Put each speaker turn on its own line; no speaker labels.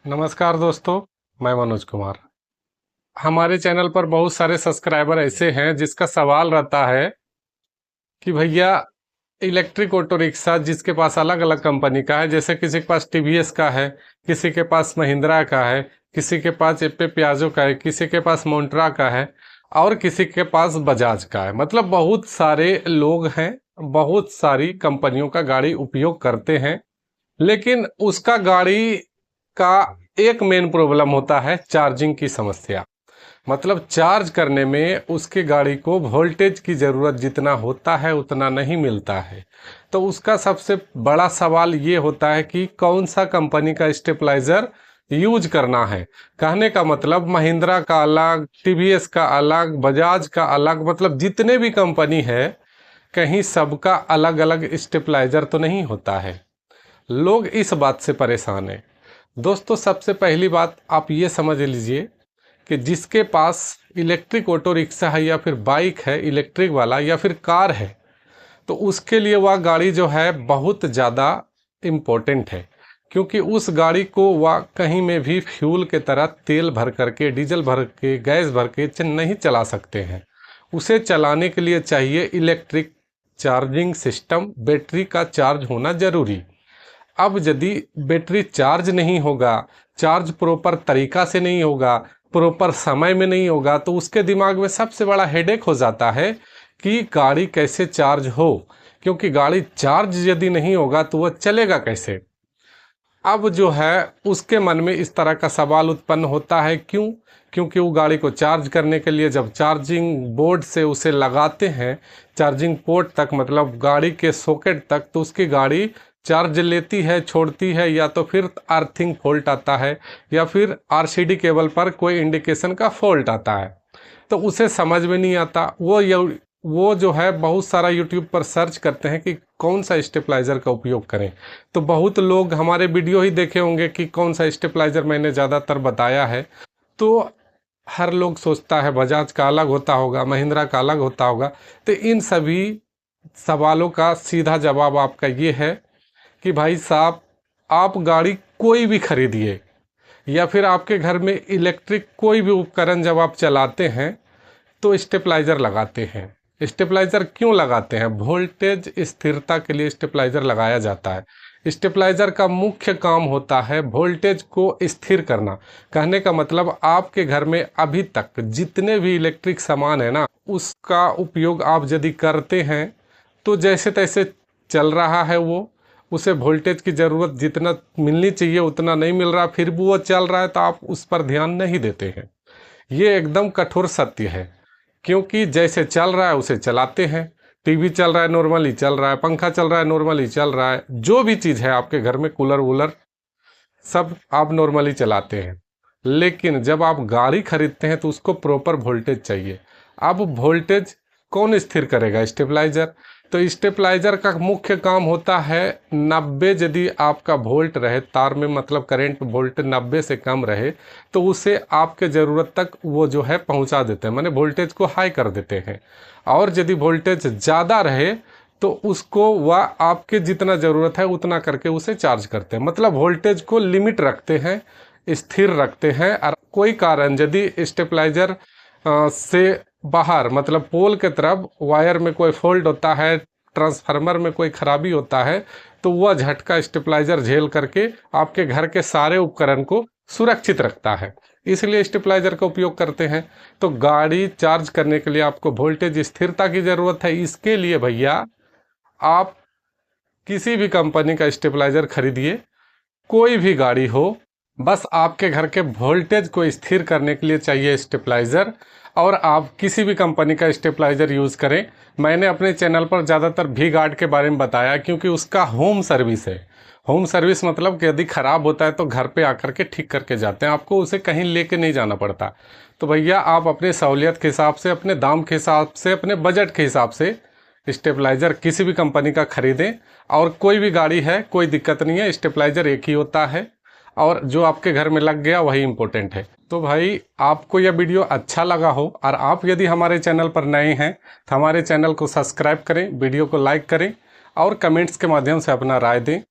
नमस्कार दोस्तों, मैं मनोज कुमार। हमारे चैनल पर बहुत सारे सब्सक्राइबर ऐसे हैं जिसका सवाल रहता है कि भैया इलेक्ट्रिक ऑटो रिक्शा जिसके पास अलग अलग कंपनी का है, जैसे किसी के पास टीवीएस का है, किसी के पास महिंद्रा का है, किसी के पास एप्पे पियाजो का है, किसी के पास मोन्ट्रा का है और किसी के पास बजाज का है। मतलब बहुत सारे लोग हैं, बहुत सारी कंपनियों का गाड़ी उपयोग करते हैं, लेकिन उसका गाड़ी का एक मेन प्रॉब्लम होता है चार्जिंग की समस्या। मतलब चार्ज करने में उसकी गाड़ी को वोल्टेज की ज़रूरत जितना होता है उतना नहीं मिलता है। तो उसका सबसे बड़ा सवाल ये होता है कि कौन सा कंपनी का स्टेबलाइज़र यूज करना है। कहने का मतलब महिंद्रा का अलग, टीवीएस का अलग, बजाज का अलग, मतलब जितने भी कंपनी है कहीं सबका अलग अलग स्टेबलाइज़र तो नहीं होता है। लोग इस बात से परेशान हैं। दोस्तों, सबसे पहली बात आप ये समझ लीजिए कि जिसके पास इलेक्ट्रिक ऑटो रिक्शा है या फिर बाइक है इलेक्ट्रिक वाला या फिर कार है, तो उसके लिए वह गाड़ी जो है बहुत ज़्यादा इम्पोर्टेंट है, क्योंकि उस गाड़ी को वह कहीं में भी फ्यूल के तरह तेल भर करके, डीजल भर के, गैस भर के नहीं चला सकते हैं। उसे चलाने के लिए चाहिए इलेक्ट्रिक चार्जिंग सिस्टम, बैटरी का चार्ज होना ज़रूरी। अब यदि बैटरी चार्ज नहीं होगा, चार्ज प्रॉपर तरीका से नहीं होगा, प्रॉपर समय में नहीं होगा, तो उसके दिमाग में सबसे बड़ा हेडेक हो जाता है कि गाड़ी कैसे चार्ज हो, क्योंकि गाड़ी चार्ज यदि नहीं होगा तो वह चलेगा कैसे। अब जो है उसके मन में इस तरह का सवाल उत्पन्न होता है। क्यों? क्योंकि वो गाड़ी को चार्ज करने के लिए जब चार्जिंग बोर्ड से उसे लगाते हैं, चार्जिंग पोर्ट तक, मतलब गाड़ी के सॉकेट तक, तो उसकी गाड़ी चार्ज लेती है, छोड़ती है, या तो फिर अर्थिंग फॉल्ट आता है या फिर आरसीडी केबल पर कोई इंडिकेशन का फॉल्ट आता है। तो उसे समझ में नहीं आता। वो जो है बहुत सारा यूट्यूब पर सर्च करते हैं कि कौन सा स्टेबलाइज़र का उपयोग करें। तो बहुत लोग हमारे वीडियो ही देखे होंगे कि कौन सा स्टेबलाइज़र मैंने ज़्यादातर बताया है। तो हर लोग सोचता है बजाज का अलग होता होगा, महिंद्रा का अलग होता होगा। तो इन सभी सवालों का सीधा जवाब आपका ये है कि भाई साहब, आप गाड़ी कोई भी खरीदिए या फिर आपके घर में इलेक्ट्रिक कोई भी उपकरण जब आप चलाते हैं तो स्टेबलाइज़र लगाते हैं। स्टेबलाइज़र क्यों लगाते हैं? वोल्टेज स्थिरता के लिए स्टेबलाइज़र लगाया जाता है। स्टेबलाइज़र का मुख्य काम होता है वोल्टेज को स्थिर करना। कहने का मतलब आपके घर में अभी तक जितने भी इलेक्ट्रिक सामान है ना, उसका उपयोग आप यदि करते हैं तो जैसे तैसे चल रहा है, वो उसे वोल्टेज की ज़रूरत जितना मिलनी चाहिए उतना नहीं मिल रहा, फिर भी वो चल रहा है, तो आप उस पर ध्यान नहीं देते हैं। ये एकदम कठोर सत्य है, क्योंकि जैसे चल रहा है उसे चलाते हैं। टीवी चल रहा है नॉर्मली चल रहा है, पंखा चल रहा है नॉर्मली चल रहा है, जो भी चीज़ है आपके घर में, कूलर वूलर सब आप नॉर्मली चलाते हैं। लेकिन जब आप गाड़ी खरीदते हैं तो उसको प्रॉपर वोल्टेज चाहिए। अब वोल्टेज कौन स्थिर करेगा? स्टेबलाइज़र। तो स्टेबलाइज़र का मुख्य काम होता है 90, यदि आपका वोल्ट रहे तार में, मतलब करंट वोल्ट 90 से कम रहे, तो उसे आपके ज़रूरत तक वो जो है पहुंचा देते हैं, माने वोल्टेज को हाई कर देते हैं। और यदि वोल्टेज ज़्यादा रहे तो उसको वह आपके जितना ज़रूरत है उतना करके उसे चार्ज करते हैं। मतलब वोल्टेज को लिमिट रखते हैं, स्थिर रखते हैं। और कोई कारण यदि स्टेबलाइज़र से बाहर, मतलब पोल के तरफ वायर में कोई फॉल्ट होता है, ट्रांसफार्मर में कोई खराबी होता है, तो वह झटका स्टेबलाइज़र झेल करके आपके घर के सारे उपकरण को सुरक्षित रखता है। इसलिए स्टेबलाइज़र का उपयोग करते हैं। तो गाड़ी चार्ज करने के लिए आपको वोल्टेज स्थिरता की ज़रूरत है। इसके लिए भैया आप किसी भी कंपनी का स्टेबलाइज़र खरीदिए, कोई भी गाड़ी हो, बस आपके घर के वोल्टेज को स्थिर करने के लिए चाहिए स्टेबलाइज़र। और आप किसी भी कंपनी का स्टेबलाइज़र यूज़ करें। मैंने अपने चैनल पर ज़्यादातर वी गार्ड के बारे में बताया, क्योंकि उसका होम सर्विस है। होम सर्विस मतलब कि यदि ख़राब होता है तो घर पे आकर के ठीक करके जाते हैं, आपको उसे कहीं लेके नहीं जाना पड़ता। तो भैया आप अपने सहूलियत के हिसाब से, अपने दाम के हिसाब से, अपने बजट के हिसाब से स्टेबलाइज़र किसी भी कंपनी का ख़रीदें। और कोई भी गाड़ी है, कोई दिक्कत नहीं है, स्टेबलाइज़र एक ही होता है और जो आपके घर में लग गया वही इम्पोर्टेंट है। तो भाई, आपको यह वीडियो अच्छा लगा हो और आप यदि हमारे चैनल पर नए हैं तो हमारे चैनल को सब्सक्राइब करें, वीडियो को लाइक करें और कमेंट्स के माध्यम से अपना राय दें।